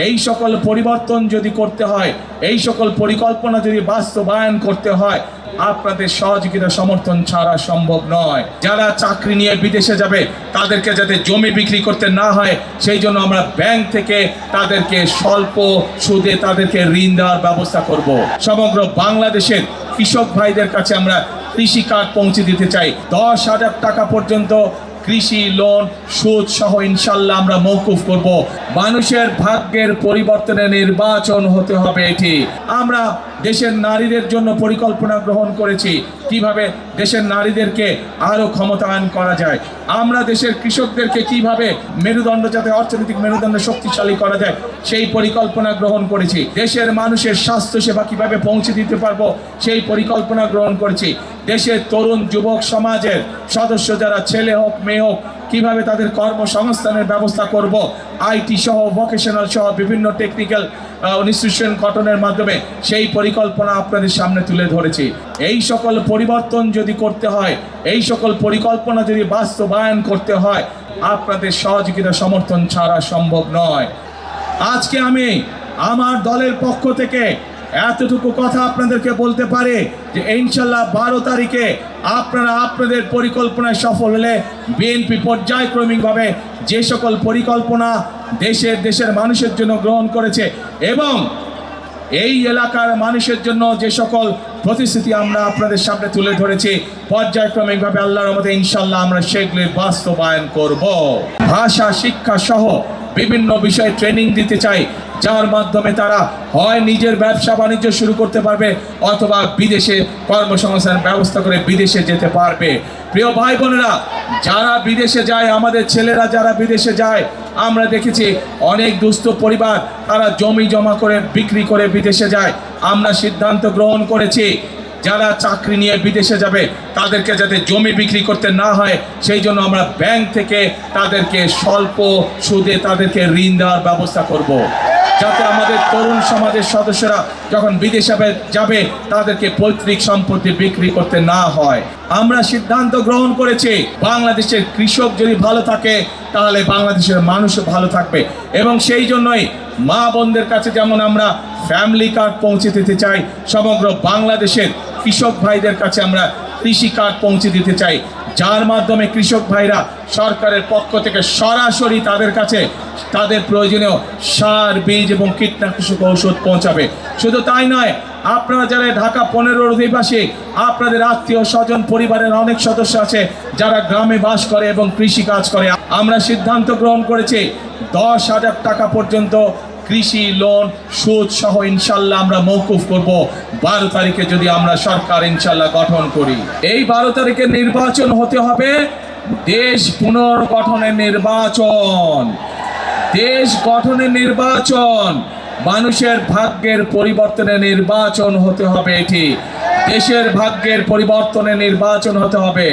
এই সকল পরিবর্তন যদি করতে হয়, এই সকল পরিকল্পনা যদি বাস্তবায়ন করতে হয়, আপনাদের সহযোগিতা সমর্থন ছাড়া সম্ভব নয়। যারা চাকরি নিয়ে বিদেশে যাবে তাদেরকে যাতে জমি বিক্রি করতে না হয়, সেই জন্য আমরা ব্যাংক থেকে তাদেরকে স্বল্প সুদে তাদেরকে ঋণ দেওয়ার ব্যবস্থা করব। সমগ্র বাংলাদেশের কৃষক ভাইদের কাছে আমরা কৃষি কার্ড পৌঁছে দিতে চাই। 10,000 টাকা পর্যন্ত কৃষি লোন সুদ সহ ইনশাল্লাহ আমরা মওকুফ করব। মানুষের ভাগ্যের পরিবর্তনে নির্বাচন হতে হবে। এটি আমরা দেশের নারীদের জন্য পরিকল্পনা গ্রহণ করেছি, কিভাবে দেশের নারীদেরকে আরো ক্ষমতায়ন করা যায়। আমরা দেশের কৃষকদেরকে কিভাবে মেরুদণ্ড, যাতে অর্থনৈতিক মেরুদণ্ড শক্তিশালী করা যায়, সেই পরিকল্পনা গ্রহণ করেছি। দেশের মানুষের স্বাস্থ্য সেবা কিভাবে পৌঁছে দিতে পারবো, সেই পরিকল্পনা গ্রহণ করেছি। দেশের তরুণ যুবক সমাজের সদস্য যারা ছেলে হোক মেয়ে হোক, কিভাবে তাদের কর্মসংস্থানের ব্যবস্থা করব, আইটি সহ ভোকেশনাল সহ বিভিন্ন টেকনিক্যাল ইনস্টিটিউশন গঠনের মাধ্যমে সেই পরিকল্পনা আপনাদের সামনে তুলে ধরেছি। এই সকল পরিবর্তন যদি করতে হয়, এই সকল পরিকল্পনা যদি বাস্তবায়ন করতে হয়, আপনাদের সহযোগিতা সমর্থন ছাড়া সম্ভব নয়। আজকে আমি আমার দলের পক্ষ থেকে এতটুকু কথা আপনাদেরকে বলতে পারে যে ইনশাল্লাহ 12 তারিখে আপনারা আপনাদের পরিকল্পনায় সফল হলে বিএনপি পর্যায়ক্রমিকভাবে যে সকল পরিকল্পনা দেশের মানুষের জন্য গ্রহণ করেছে এবং এই এলাকার মানুষের জন্য যে সকল প্রতিশ্রুতি আমরা আপনাদের সামনে তুলে ধরেছি, পর্যায়ক্রমিকভাবে আল্লাহর রহমতে ইনশাল্লাহ আমরা সেগুলি বাস্তবায়ন করব। ভাষা শিক্ষা সহ বিভিন্ন বিষয়ে ট্রেনিং দিতে চাই, যার মাধ্যমে তারা হয় নিজের ব্যবসা বাণিজ্য শুরু করতে পারবে অথবা বিদেশে কর্মসংস্থান ব্যবস্থা করে বিদেশে যেতে পারবে। প্রিয় ভাই বোনেরা, যারা বিদেশে যায়, আমাদের ছেলেরা যারা বিদেশে যায়, আমরা দেখেছি অনেক দুস্থ পরিবার তারা জমি জমা করে বিক্রি করে বিদেশে যায়। আমরা সিদ্ধান্ত গ্রহণ করেছি যারা চাকরি নিয়ে বিদেশে যাবে তাদেরকে যাতে জমি বিক্রি করতে না হয়, সেই জন্য আমরা ব্যাংক থেকে তাদেরকে স্বল্প সুদে তাদেরকে ঋণ দেওয়ার ব্যবস্থা করব, যাতে আমাদের তরুণ সমাজের সদস্যরা যখন বিদেশে যাবে তাদেরকে পৈতৃক সম্পত্তি বিক্রি করতে না হয়। আমরা সিদ্ধান্ত গ্রহণ করেছি বাংলাদেশের কৃষক যদি ভালো থাকে তাহলে বাংলাদেশের মানুষও ভালো থাকবে, এবং সেই জন্যই মা বোনদের কাছে যেমন আমরা ফ্যামিলি কার্ড পৌঁছে দিতে চাই, সমগ্র বাংলাদেশের কৃষক ভাইদের কাছে আমরা কৃষি কার্ড পৌঁছে দিতে চাই, যার মাধ্যমে কৃষক ভাইরা সরকারের পক্ষ থেকে সরাসরি তাদের কাছে তাদের প্রয়োজনীয় সার, বীজ এবং কীটনাশক ঔষধ পৌঁছাবে। শুধু তাই নয়, আপনারা যারা ঢাকা 15 অধিবাসী, আপনাদের আত্মীয় স্বজন পরিবারের অনেক সদস্য আছে যারা গ্রামে বাস করে এবং কৃষি কাজ করে। আমরা সিদ্ধান্ত গ্রহণ করেছি 10,000 টাকা পর্যন্ত কৃষি লোন সুদ সহ ইনশাল্লাহ আমরা মওকুফ করব 12 তারিখে, যদি আমরা সরকার ইনশাল্লাহ গঠন করি। এই 12 তারিখে নির্বাচন হতে হবে দেশ পুনর্গঠনের নির্বাচন, দেশ গঠনের নির্বাচন, মানুষের ভাগ্যের পরিবর্তনের নির্বাচন হতে হবে। এটি দেশের ভাগ্যের পরিবর্তনের নির্বাচন হতে হবে।